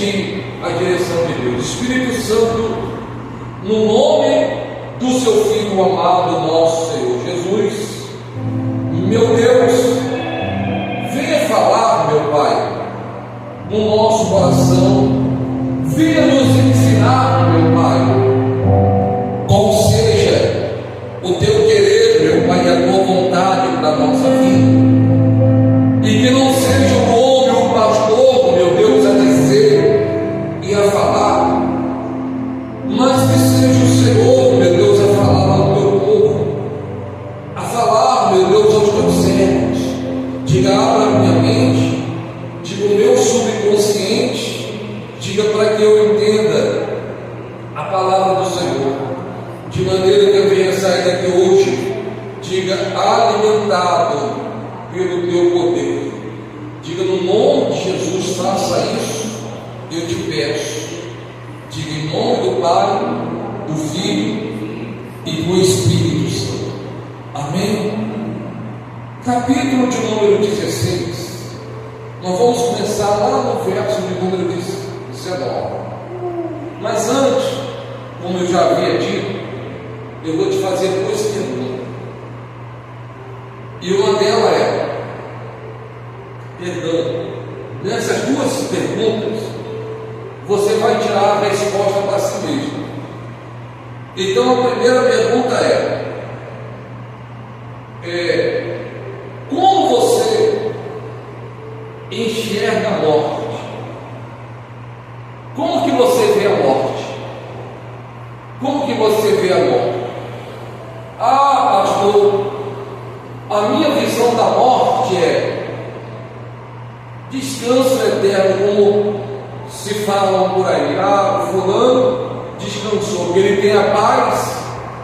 pedir a direção de Deus. Espírito Santo, no nome do seu Filho amado, nosso Senhor Jesus, meu Deus, venha falar, meu Pai, no nosso coração, venha nos ensinar, meu Pai, qual seja o teu querer, meu Pai, e a tua vontade para a nossa vida, e que não seja o homem, o pastor, meu Deus, a dizer e a falar, mas que seja o Senhor, meu Deus, a falar ao teu povo, a falar, meu Deus, aos teus servos. Diga, abra a minha mente, diga o meu subconsciente, diga para que eu entenda a palavra do Senhor, de maneira que eu venha sair daqui hoje, diga, alimentado pelo teu poder. Diga, no nome de Jesus, faça isso, eu te peço. Diga, em nome do Pai, do Filho e do Espírito Santo. Amém? Capítulo de número 16. Nós vamos começar lá no verso de número 19. Mas antes, como eu já havia dito, eu vou te fazer duas perguntas. E uma delas é, perdão, nessas duas perguntas, você vai tirar a resposta para si mesmo. Então a primeira pergunta como você enxerga a morte? Como que você vê a morte? Como que você vê a morte? Ah, pastor, a minha visão da morte é descanso eterno, como se falam por aí. Ah, o fulano descansou, que ele tem a paz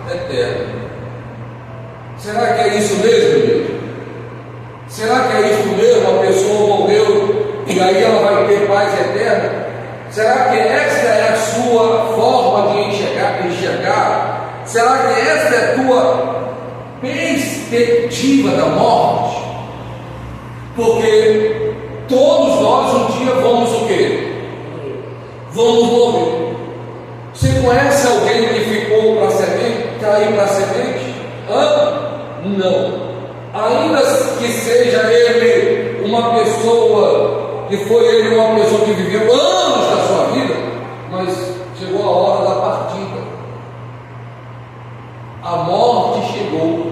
eterna. Será que é isso mesmo, meu? Será que é isso mesmo? A pessoa morreu e aí ela vai ter paz eterna? Será que essa é a sua forma de enxergar? Será que essa é a tua perspectiva da morte? Porque todos nós um dia vamos o quê? Vamos morrer. Você conhece alguém que ficou para semente, caiu para semente? Não. Ainda que seja ele uma pessoa, que foi ele uma pessoa que viveu anos da sua vida, mas chegou a hora da partida. A morte chegou.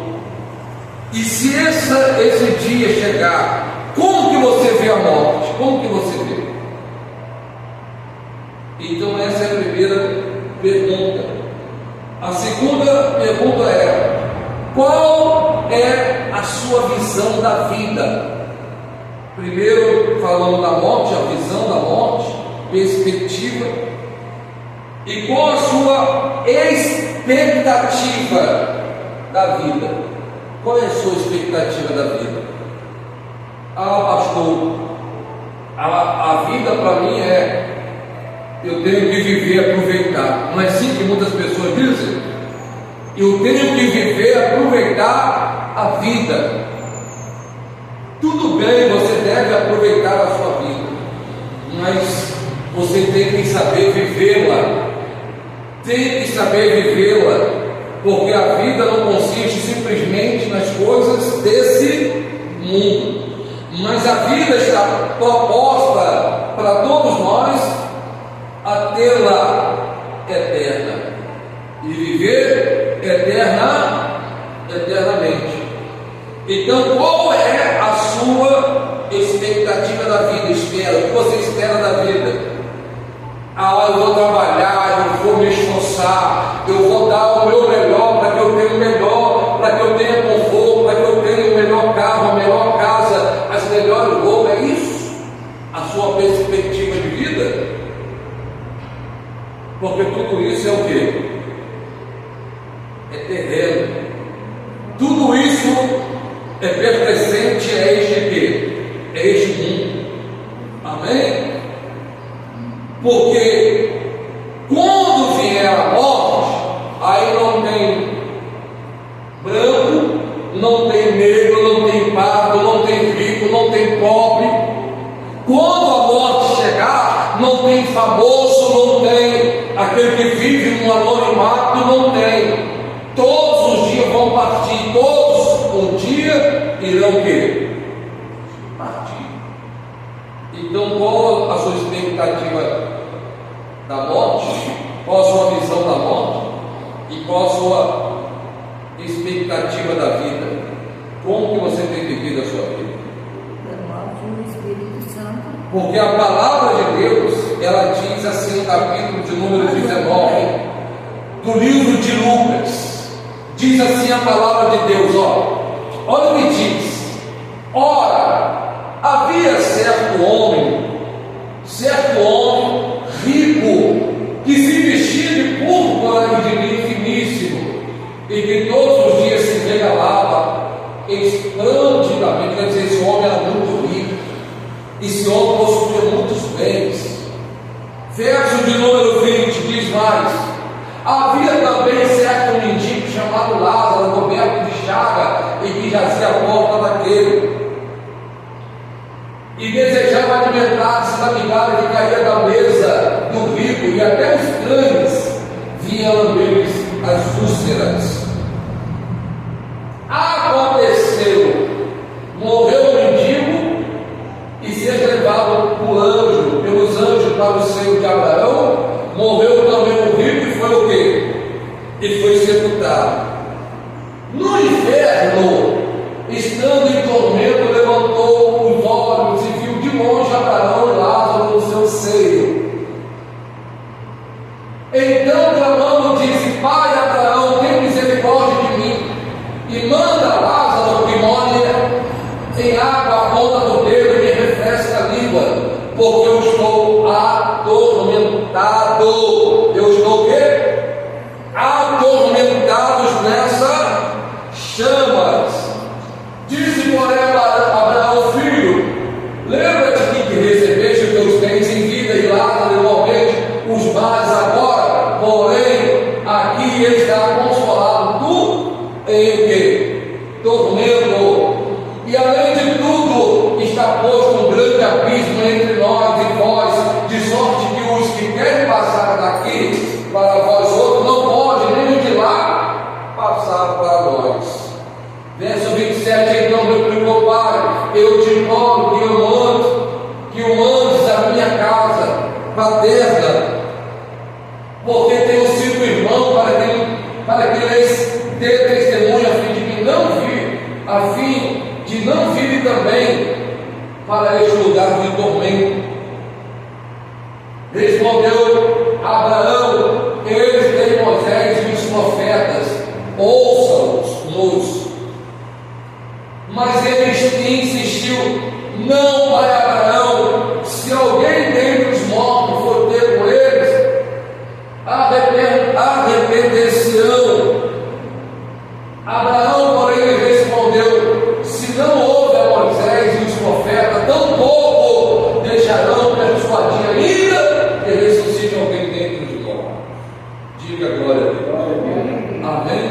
E se esse dia chegar, como que você vê a morte? Como que você vê? Então essa é a primeira pergunta. A segunda pergunta é: qual é a sua visão da vida? Primeiro falando da morte, a visão da morte, perspectiva. E qual a sua expectativa da vida? Qual é a sua expectativa da vida? Ah, pastor, a vida para mim eu tenho que viver e aproveitar. Não é assim que muitas pessoas dizem? Eu tenho que viver e aproveitar a vida. Tudo bem, você deve aproveitar a sua vida, mas você tem que saber vivê-la. Tem que saber vivê-la, porque a vida não consiste simplesmente nas coisas desse mundo, mas a vida está proposta para todos nós a tê-la eterna e viver eternamente. Então, qual é a sua expectativa da vida? Espera, o que você espera da vida? Ah, eu vou trabalhar, eu vou me esforçar, eu vou dar o meu melhor para que eu tenha o melhor, para que eu tenha conforto, para que eu tenha o melhor carro, a melhor casa, as melhores roupas. É isso a sua perspectiva de vida? Porque tudo isso é o quê? É terreno. Tudo isso é pertencente a este quê? A este mundo. Amém? Porque quando vier a morte, aí não tem branco, não tem negro, não tem pardo, não tem rico, não tem pobre. Quando a morte chegar, não tem que vive no anonimato não tem. Todos os dias vão partir, todos um dia irão o quê? Partir. Então qual a sua expectativa da morte? Qual a sua visão da morte? E qual a sua expectativa da vida? Como que você tem vivido a sua vida? Da morte no Espírito Santo. Porque a palavra de Deus, ela diz assim no capítulo de número 19 do livro de Lucas, diz assim a palavra de Deus, olha o que diz: ora, havia certo homem rico, que se vestia de púrpura e de linho finíssimo, e que todos os dias se regalava esplendidamente. Quer dizer, esse homem era muito rico, esse homem possuía muitos bens. Verso de número 20 diz mais: havia também certo mendigo chamado Lázaro, coberto de chaga, e que jazia à porta daquele, e desejava alimentar-se da migalha que caía da mesa do rico, e até os cães vinham lamber-lhes as úlceras. Aconteceu, morreu o mendigo e ser levado pelos anjos para o seio de Abraão. Morreu também o rico e foi o quê? E foi sepultado. No inferno, estando em tormento, levantou os olhos e viu de longe Abraão e Lázaro no seu seio. Então, clamando, disse: Pai Abraão, tem misericórdia de mim, e manda Lázaro que molhe em água a ponta do dedo e me refresque a língua, porque eu estou atormentado. Eu estou o quê? Atormentados nessa chamas. Disse, porém, Abraão, filho, lembra-te que recebeste os teus bens em vida, e Lázaro igualmente os males agora, porém aqui ele está consolado, tu em o quê? Tormento. E além de tudo, está posto um grande abismo entre nós e vós, de sorte que os que querem passar daqui para vós outros não podem nem de lá passar para nós. Verso 27, então replicou: Pai, eu te imploro que o mandes à minha casa paterna, porque tenho sido irmão, para que lhes dê testemunho, a fim de não vir também para este lugar de tormento. Respondeu Abraão: eles têm Moisés e os profetas, ouçam-nos. Mas ele insistiu: não, pai Abraão, se alguém dentre os mortos for ter com eles, arrepender-se-ão. Abraão, porém, lhe respondeu: se não houve a Moisés e os profetas, tampouco deixarão persuadir ainda que ressuscite alguém dentro de nós. Diga glória a Deus. Amém?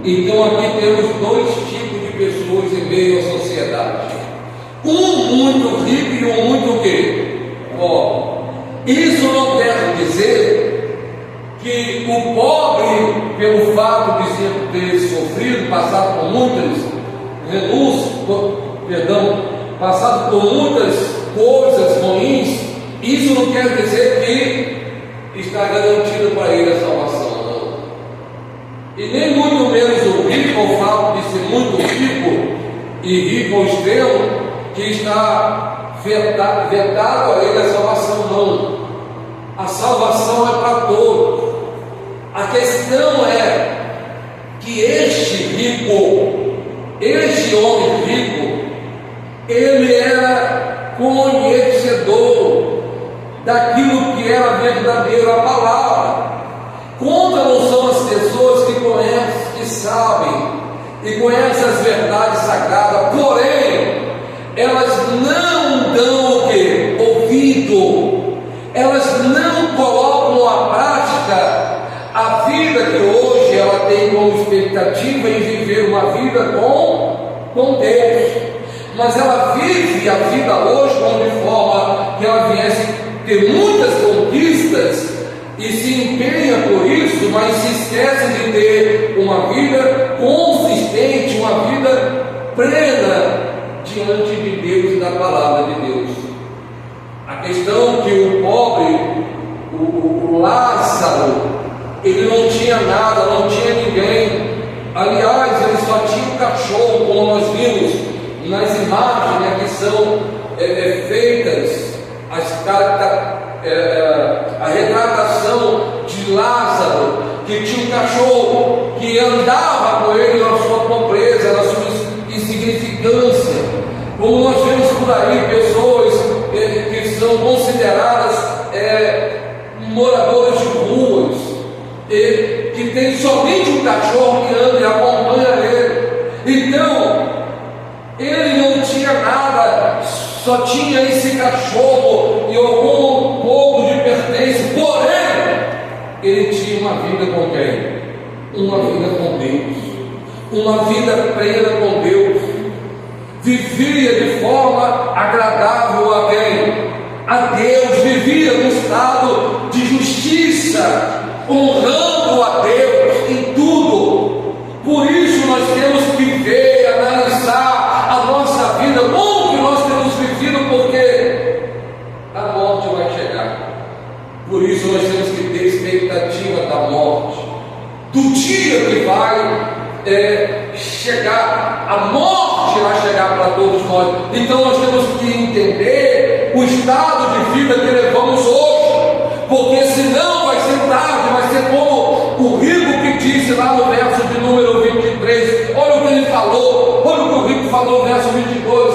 Então aqui temos dois tipos de pessoas em meio à sociedade: um muito rico e um muito o quê? Pobre. Isso não quer dizer que o pobre, pelo fato de ter sofrido, passado por muitas passado por muitas coisas ruins, isso não quer dizer que está garantido para ele a salvação, não. E nem muito menos o rico, o fato de ser muito rico e rico ao extremo, que está vetado a ele a salvação, não. A salvação é para todos. A questão é que este homem rico, ele era conhecedor daquilo que era verdadeiro, a palavra. Contra não são as pessoas que conhecem, que sabem e conhecem as verdades sagradas, porém elas não dão o quê? Ouvido. Elas não colocam à prática a vida que hoje ela tem como expectativa em viver uma vida com Deus. Mas ela vive a vida hoje como de forma que ela viesse ter muitas conquistas, e se empenha por isso, mas se esquece de ter uma vida consistente, uma vida plena diante de Deus e da palavra de Deus. A questão que o pobre, o Lázaro, ele não tinha nada, não tinha ninguém. Aliás, ele só tinha um cachorro, como nós vimos nas imagens, né, que são feitas a retratação de Lázaro, que tinha um cachorro que andava com ele na sua pobreza, na sua insignificância. Como nós vemos por aí pessoas que são consideradas moradores de ruas, que tem somente um cachorro que anda e acompanha ele. Então, ele não tinha nada, só tinha esse cachorro e algum pouco de pertence, porém, ele tinha uma vida com quem? Uma vida com Deus, uma vida plena com Deus, vivia de forma agradável a quem? A Deus, vivia no estado de justiça, honrando a Deus em tudo. Por isso nós temos que ver, analisar a nossa vida, como que nós temos vivido, porque a morte vai chegar. Por isso nós temos que ter expectativa da morte, do dia que vai chegar. A morte vai chegar para todos nós. Então nós temos que entender o estado de vida que levamos hoje, porque senão vai ser tarde, vai ser como o rico que disse lá no verso de número 23. Olha o que ele falou, olha o que o rico falou no verso 22,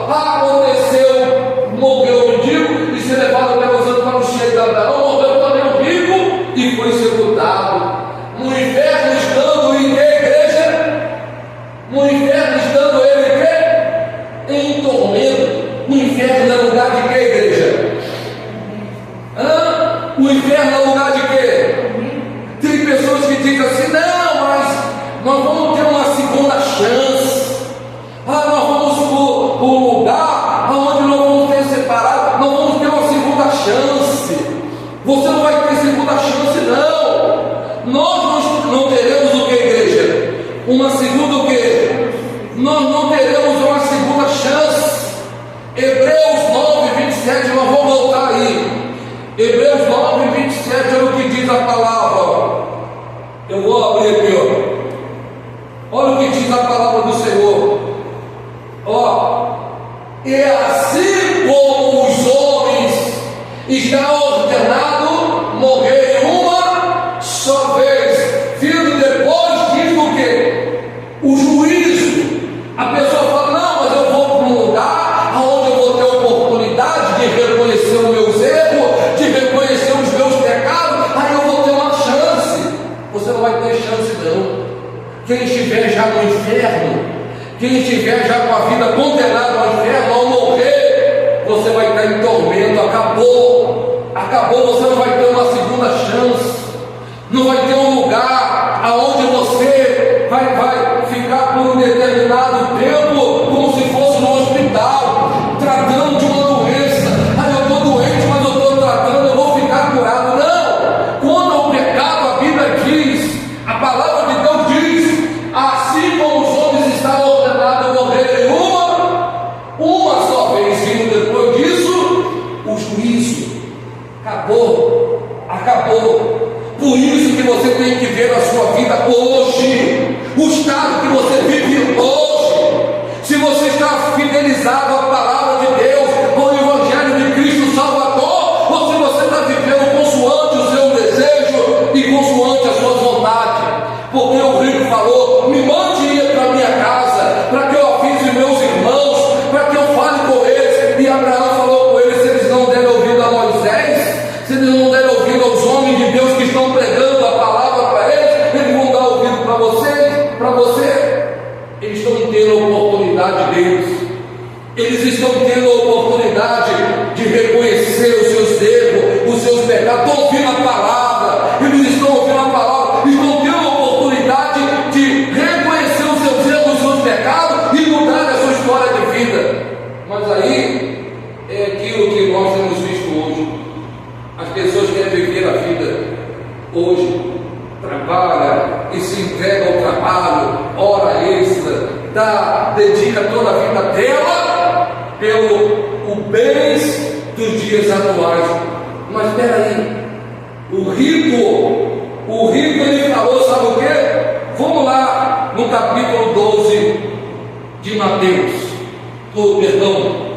aconteceu, morreu o mendigo e se levado pelos anos para o cheio da Abraão, morreu também o rico e foi sepultado. No inferno estando em que igreja? No inferno estando ele que? Em tormento. O inferno é lugar de que, igreja? O inferno é lugar de quê? Tem pessoas que dizem assim: não, mas nós vamos ter uma segunda chance. Nós vamos para um lugar onde nós vamos ter separado, nós vamos ter uma segunda chance. Você não vai ter segunda chance, não. Nós não teremos o que, igreja? Uma segunda o quê? Nós não teremos uma segunda chance. Hebreus 9, 27, nós vamos voltar aí. Hebreus 9, 27, olha o que diz a palavra. Eu vou abrir aqui, olha o que diz a palavra do Senhor. E assim como os homens está ordenado morrer uma só vez, vindo depois disso o quê? O juízo. A pessoa fala: não, mas eu vou para um lugar onde eu vou ter oportunidade de reconhecer os meus erros, de reconhecer os meus pecados, aí eu vou ter uma chance. Você não vai ter chance, não. Quem estiver já no inferno, quem estiver já com a vida condenada ao inferno, ao morrer, você vai estar em tormento. Acabou, você não vai ter uma segunda chance, não vai ter um lugar aonde você vai ficar por um determinado tempo, como se fosse no hospital, tratando de uma doença. Eu estou doente, mas eu estou tratando, eu vou ficar curado. Não! Quanto ao pecado, a Bíblia diz, a palavra de Deus diz: assim como os homens estavam ordenados a morrer uma só vez, vindo depois disso o juízo. Acabou. Por isso que você tem que ver a sua vida hoje, o estado que você vive hoje. Se você está fidelizado à palavra de Deus, ao Evangelho de Cristo Salvador, ou se você está vivendo consoante o seu desejo e consoante a sua vontade. Porque o rico falou: me mande ir para a minha casa, para que eu avise meus irmãos, para que eu fale com eles. E Abraão falou com eles: se eles não derem ouvido a Moisés, se eles não derem ouvido aos homens de Deus que estão pregando a palavra para eles vão dar ouvido para você. Eles estão tendo a oportunidade deles, eles estão tendo a oportunidade de reconhecer os seus erros, os seus pecados. Estão ouvindo a palavra, eles estão ouvindo a palavra, estão tendo a oportunidade de reconhecer os seus erros, os seus pecados e mudar a sua história de vida. Mas aí é aquilo que nós temos visto hoje. As pessoas querem viver a vida dedica toda a vida dela pelo bens dos dias atuais. Mas espera aí, o rico ele falou, sabe o que? Vamos lá no capítulo 12 de Mateus,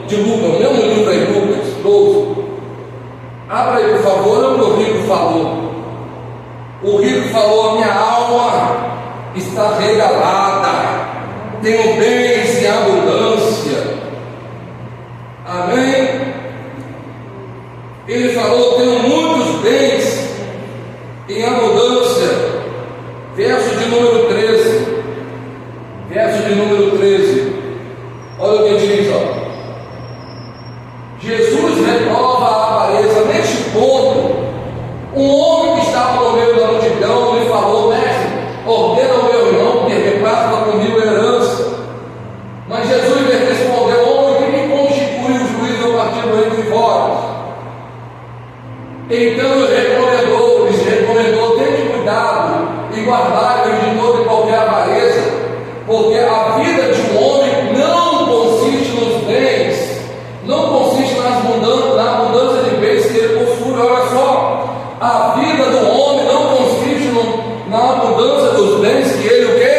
de Lucas, não é um livro aí, Lucas 12. Abra aí, por favor, olha o que o rico falou. O rico falou: minha alma está regalada, tenho bens em abundância. Amém? Ele falou: tenho muitos bens em abundância. Verso de número 13. Verso de número 13. Olha o que diz, ó. Jesus reprova a avareza. Neste ponto, um homem que estava no meio da multidão lhe falou: mestre, ordena ao meu irmão que reparta comigo a herança. Mas Jesus lhe respondeu: homem, que me constitui o juiz ao partido entre vós? Então lhes recomendou: tende cuidado e guardai-vos de toda e qualquer avareza, porque a vida de um homem não consiste nos bens, não consiste na abundância de bens que ele possui. Olha só, a vida do homem não consiste na abundância dos bens que ele o quê?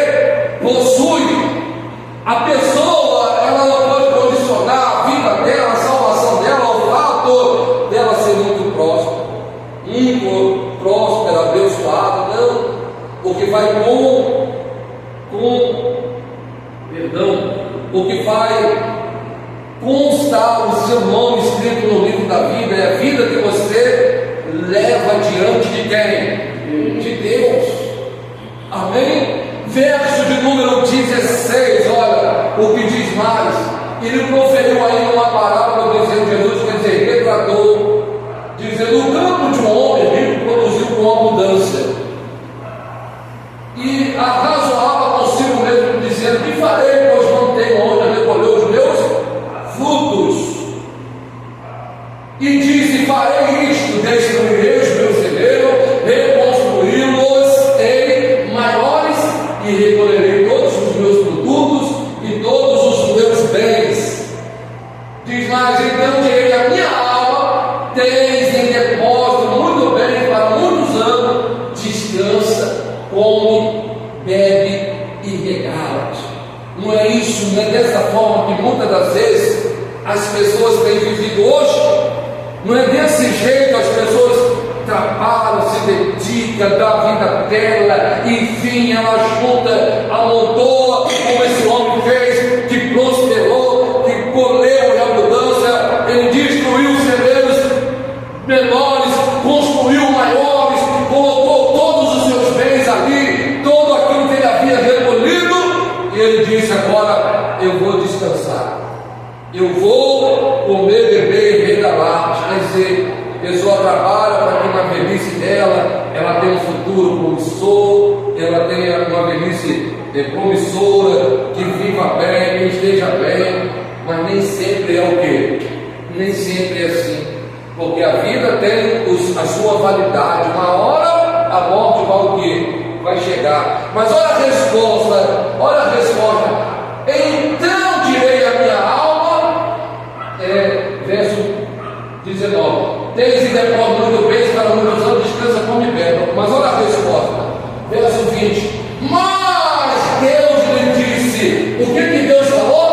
Possui. A pessoa, ela não pode condicionar a vida dela, a salvação dela, ao fato dela ser muito próspera, abençoada. Não, porque vai o que vai constar o seu nome escrito no livro da vida é a vida que você leva diante de quem? De Deus. Amém? Verso de número 16, olha o que diz mais. Ele proferiu ainda uma parábola dizendo, Jesus quer dizer, retratou, dizendo: o campo de um homem rico produziu com abundância, e arrazoava consigo mesmo, dizendo: que farei, pois não tenho onde recolher os meus frutos? E disse: farei isto, destruirei os meus celeiros, reconstruí-los em maiores, e recolherei todos os meus produtos e todos os meus bens. Diz mais: então direi à minha alma: tens em depósito muito bem para muitos anos, descansa, come, bebe e regala-te. Não é isso, não é dessa forma que muitas das vezes as pessoas têm vivido hoje? Não é desse jeito? As pessoas trabalham, se dedicam, dão a vida dela, enfim, ela junta, amontoa, como esse homem fez, que prosperou, que colheu em abundância. Ele destruiu os celeiros menores, construiu maiores, colocou todos os seus bens ali, todo aquilo que ele havia recolhido, e ele disse: agora eu vou descansar, eu vou comer, beber e regalar. Quer dizer, a pessoa trabalha para que na velhice dela ela tenha um futuro promissor, ela tenha uma velhice promissora, que viva bem, que esteja bem, mas nem sempre é o quê? Nem sempre é assim, porque a vida tem a sua validade. Uma hora a morte vai o quê? Vai chegar. Mas olha a resposta, olha a resposta. Então direi à minha alma, verso 19: tens em depósito muito bens para muitos anos, descansa, come e bebe. Mas olha a resposta, verso 20: mas Deus lhe disse. O que Deus falou?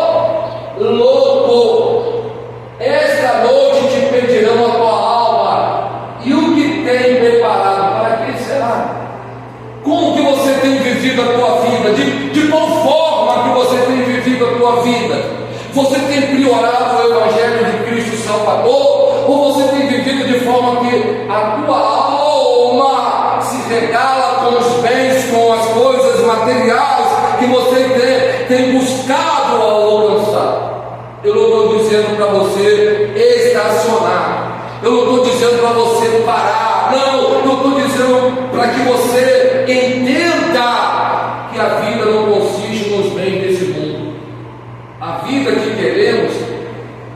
Louco, esta noite te pedirão a tua alma, e o que tem preparado para quem será? Como que você tem vivido a tua vida? De qual forma que você tem vivido a tua vida? Você tem priorado o Evangelho de Cristo Salvador? Ou você tem vivido de forma que a tua alma se regala com os bens, com as coisas materiais que você tem buscado alcançar? Eu não estou dizendo para você estacionar, eu não estou dizendo para você parar, não estou dizendo para que você entenda que a vida não consiste nos bens desse mundo. A vida que queremos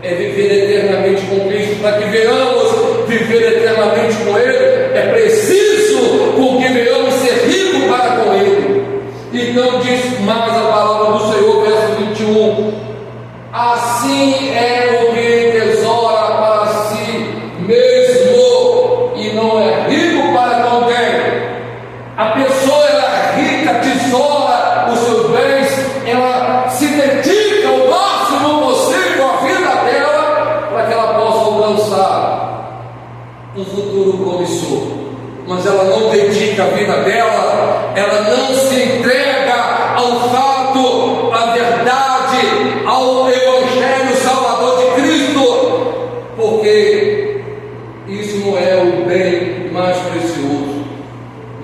é viver eternamente com Cristo. Para que venhamos viver eternamente com Ele, é preciso com que venhamos ser ricos para com Ele. Então diz mais a palavra do Senhor, verso se dedica o máximo possível à vida dela para que ela possa alcançar um futuro promissor. Mas ela não dedica a vida dela, ela não se entrega ao fato, à verdade, ao Evangelho Salvador de Cristo, porque isso não é o bem mais precioso.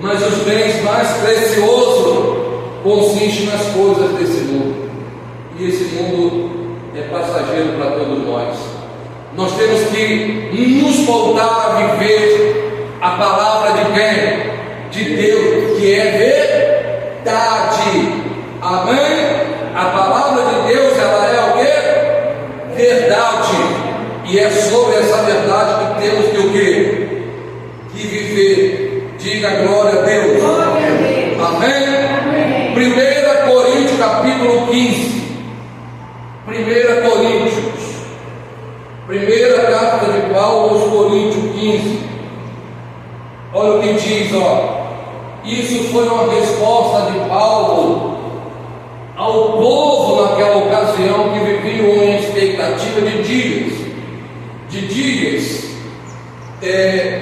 Mas os bens mais preciosos consistem nas coisas desse mundo, e esse mundo é passageiro para todos nós. Nós temos que nos voltar a viver a palavra de quem? De Deus, que é verdade. Amém? A palavra de Deus, ela é o quê? Verdade. E é sobre essa verdade que temos que o quê? Que viver. Diga glória a Deus. Amém? 1 Coríntios capítulo 15. 1 Coríntios. Primeira carta de Paulo aos Coríntios 15. Olha o que diz, ó. Isso foi uma resposta de Paulo ao povo naquela ocasião que viviam em expectativa de dias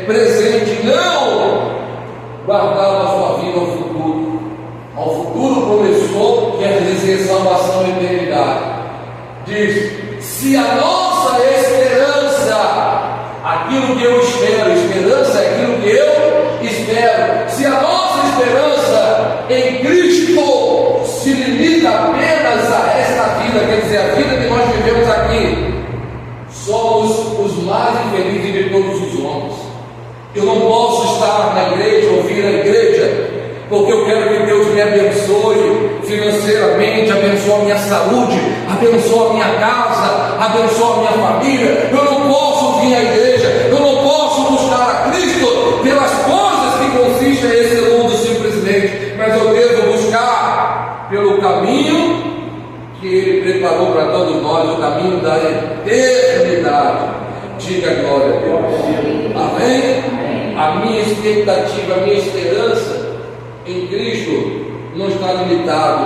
presente, não guardava a sua vida ao futuro. Ao futuro promissor, quer dizer salvação e eternidade. Diz: se a nossa esperança, aquilo que eu espero, esperança é aquilo que eu espero, se a nossa esperança em Cristo se limita apenas a esta vida, quer dizer, a vida que nós vivemos aqui, somos os mais infelizes de todos os homens. Eu não posso estar na igreja, ouvir a igreja, porque eu quero que Deus me abençoe financeiramente, abençoe a minha saúde, abençoe a minha casa, abençoe a minha família. Eu não posso vir à igreja, eu não posso buscar a Cristo pelas coisas que consistem esse mundo simplesmente, mas eu devo buscar pelo caminho que Ele preparou para todos nós, o caminho da eternidade. Diga glória a Deus. Amém? A minha expectativa, a minha esperança em Cristo não está limitado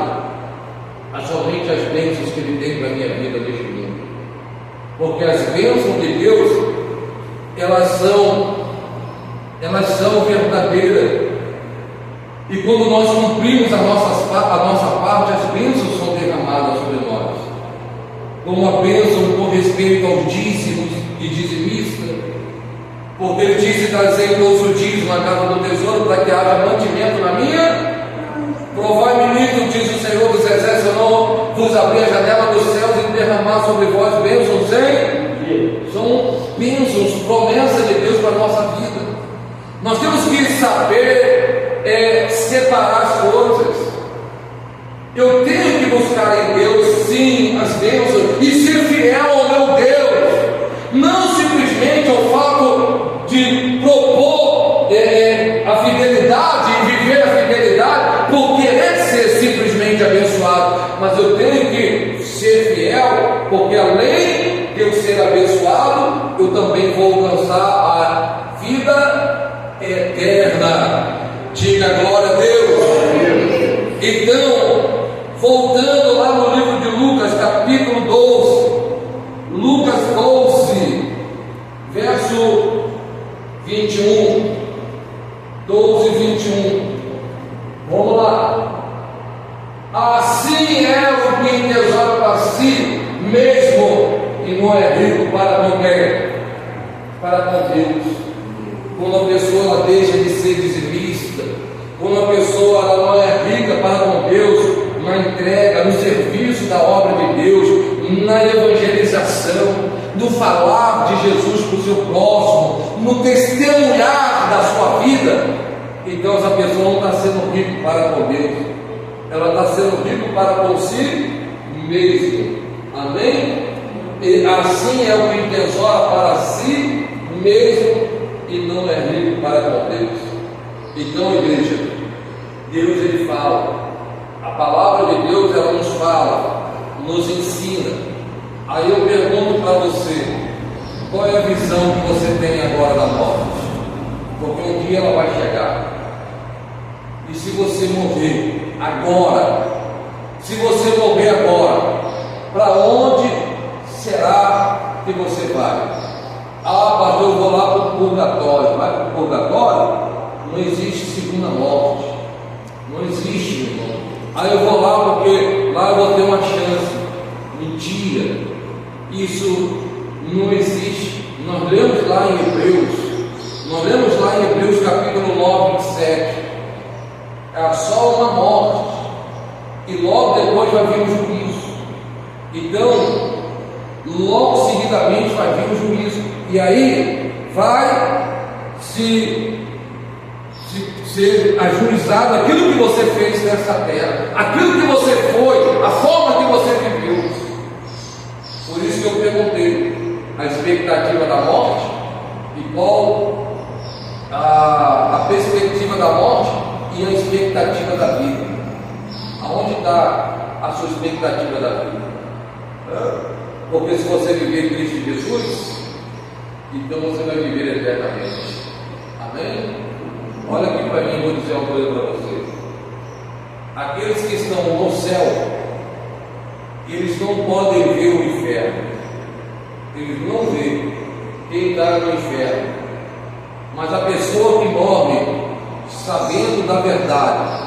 a somente as bênçãos que Ele tem para a minha vida neste mundo, porque as bênçãos de Deus elas são verdadeiras, e quando nós cumprimos a nossa parte, as bênçãos são derramadas sobre nós, como a bênção com respeito aos dízimos e dizimista, porque Ele disse: trazei todos os dízimos na casa do tesouro, para que haja mantimento na minha. Provai-me nisso, diz o Senhor dos Exércitos, eu não vos abrir a janela dos céus e derramar sobre vós bênçãos sem. São bênçãos, promessas de Deus para a nossa vida. Nós temos que saber separar as coisas. Eu tenho que buscar em Deus, sim, as bênçãos, e ser fiel ao meu Deus, não simplesmente ao fato de propor a fidelidade e viver a fidelidade por querer ser simplesmente abençoado, mas eu tenho que ser fiel, porque além de eu ser abençoado, eu também vou alcançar a vida eterna. Diga glória a Deus. Então, voltando lá no livro de Lucas, capítulo 12, Lucas 12, verso 21, 12 e 21, vamos lá. Assim é o que entesoura para si mesmo, e não é rico para com quem? Para com Deus. Quando a pessoa ela deixa de ser dizimista, quando a pessoa ela não é rica para com Deus, na entrega, no serviço da obra de Deus, na evangelização, no falar de Jesus para o seu próximo, no testemunhar da sua vida, então essa pessoa não está sendo rico para com Deus, ela está sendo rico para com si mesmo. Amém? E assim é o que entesoura para si mesmo e não é rico para com Deus. Então, igreja, Deus ele fala, a palavra de Deus ela nos fala, nos ensina. Aí eu pergunto para você, qual é a visão que você tem agora da morte? Porque um dia ela vai chegar, e se você morrer agora, Se você morrer agora, para onde será que você vai? Ah, pastor, eu vou lá para o purgatório. Vai para o purgatório? Não existe segunda morte. Não existe, irmão. Aí eu vou lá porque lá eu vou ter uma chance. Mentira. Isso não existe. Nós lemos lá em Hebreus capítulo 9, 27. É só uma morte. E logo depois vai vir o juízo. Então, logo seguidamente vai vir o juízo. E aí vai ser ajuizado aquilo que você fez nessa terra, aquilo que você foi, a forma que você viveu. Por isso que eu perguntei a expectativa da morte e qual a perspectiva da morte e a expectativa da vida. Aonde está a sua expectativa da vida? Porque se você viver em Cristo Jesus, então você vai viver eternamente. Amém? Olha aqui para mim, vou dizer uma coisa para vocês. Aqueles que estão no céu, eles não podem ver o inferno. Eles não veem quem está no inferno. Mas a pessoa que morre sabendo da verdade,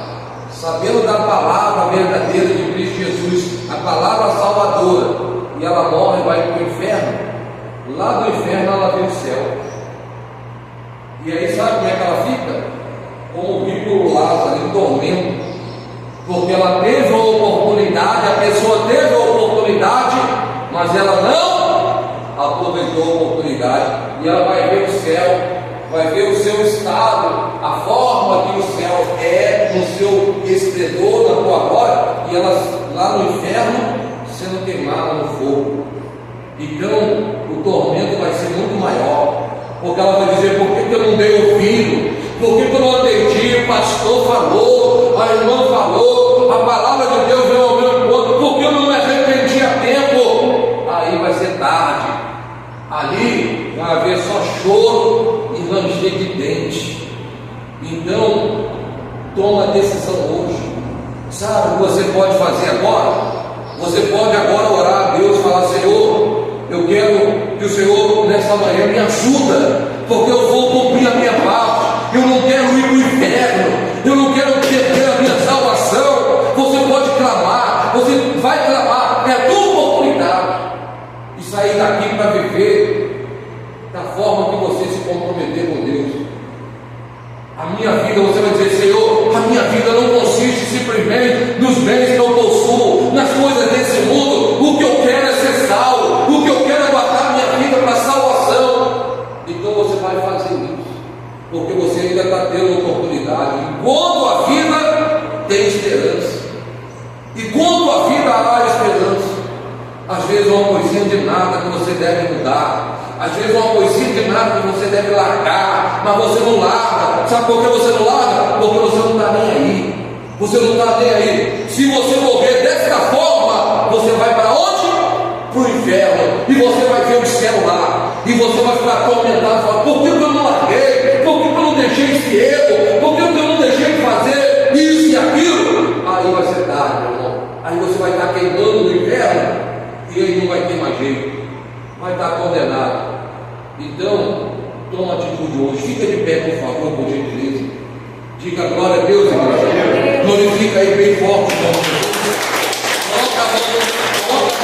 sabendo da palavra verdadeira de Cristo Jesus, a palavra salvadora, e ela morre e vai para o inferno, lá do inferno ela vê o céu. E aí sabe como é que ela fica? Como o rico Lázaro, em tormento, porque ela teve a oportunidade, a pessoa teve a oportunidade, mas ela não aproveitou a oportunidade, e ela vai ver o céu, vai ver o seu estado, a forma que o céu é, no seu esplendor, na tua glória, e elas lá no inferno sendo queimadas no fogo. Então o tormento vai ser muito maior, porque ela vai dizer: por que eu não dei ouvido? Por que eu não atendi? O pastor falou, a irmã falou, a palavra de Deus veio ao meu encontro, porque eu não me arrependi a tempo. Aí vai ser tarde, ali vai haver só choro e ranger de dente. Então toma a decisão hoje. Sabe o que você pode fazer agora? Você pode agora orar a Deus e falar: Senhor, eu quero que o Senhor nessa manhã me ajuda, porque eu vou cumprir a minha parte. Eu não quero ir para o inferno, eu não quero perder a minha salvação. Você pode clamar, você vai clamar, é a tua oportunidade de sair daqui para viver da forma que você se comprometer com Deus. A minha vida, você vai dizer: Senhor, a minha vida não consiste simplesmente nos bens que eu possuo, nas coisas desse mundo. O que eu quero é ser salvo, o que eu quero é guardar minha vida para a salvação. Então você vai fazer isso, porque você ainda está tendo oportunidade. Enquanto a vida tem esperança, enquanto a vida há esperança. Às vezes uma coisinha de nada que você deve mudar, às vezes uma coisinha de nada que você deve largar, mas você não larga. Sabe por que você não larga? Porque você não está nem aí. Você não está nem aí. Se você morrer desta forma, você vai para onde? Para o inferno. E você vai ver o céu lá. E você vai ficar atormentado, falar: por que eu não larguei? Por que eu não deixei esse erro? Por que eu não deixei de fazer isso e aquilo? Aí vai ser tarde, meu irmão. Aí você vai estar queimando no inferno, e aí não vai ter mais jeito, vai estar condenado. Então, toma atitude hoje. Fica de pé, por favor, por gentileza. Diga glória a Deus, igreja. Glorifica aí bem forte o nome de Deus. Coloca a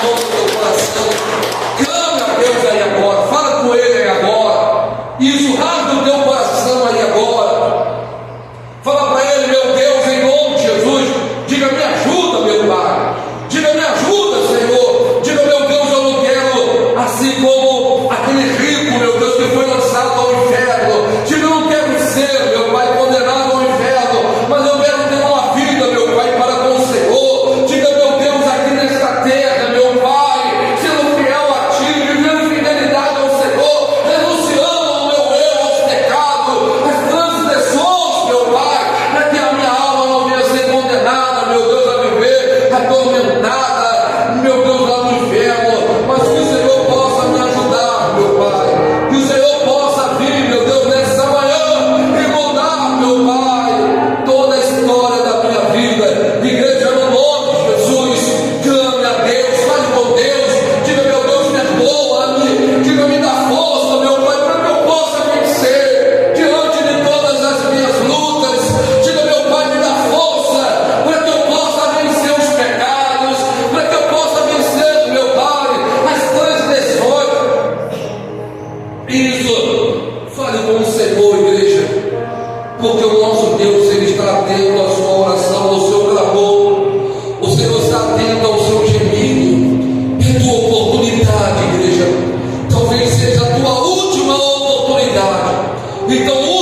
mão no teu coração. Clame a Deus aí agora. Fala com Ele aí agora. Isso, rasga o teu coração aí agora. Fala para Ele: meu Deus, em nome de Jesus. Diga: me ajuda, meu Pai. Diga: me ajuda, Senhor. Diga: meu Deus, eu não quero, assim como aquele rico, meu Deus, que foi lançado ao inferno. Diga: eu não quero ser, meu Pai, condenado ao inferno, mas eu quero ter uma vida, meu Pai, para com o Senhor. Então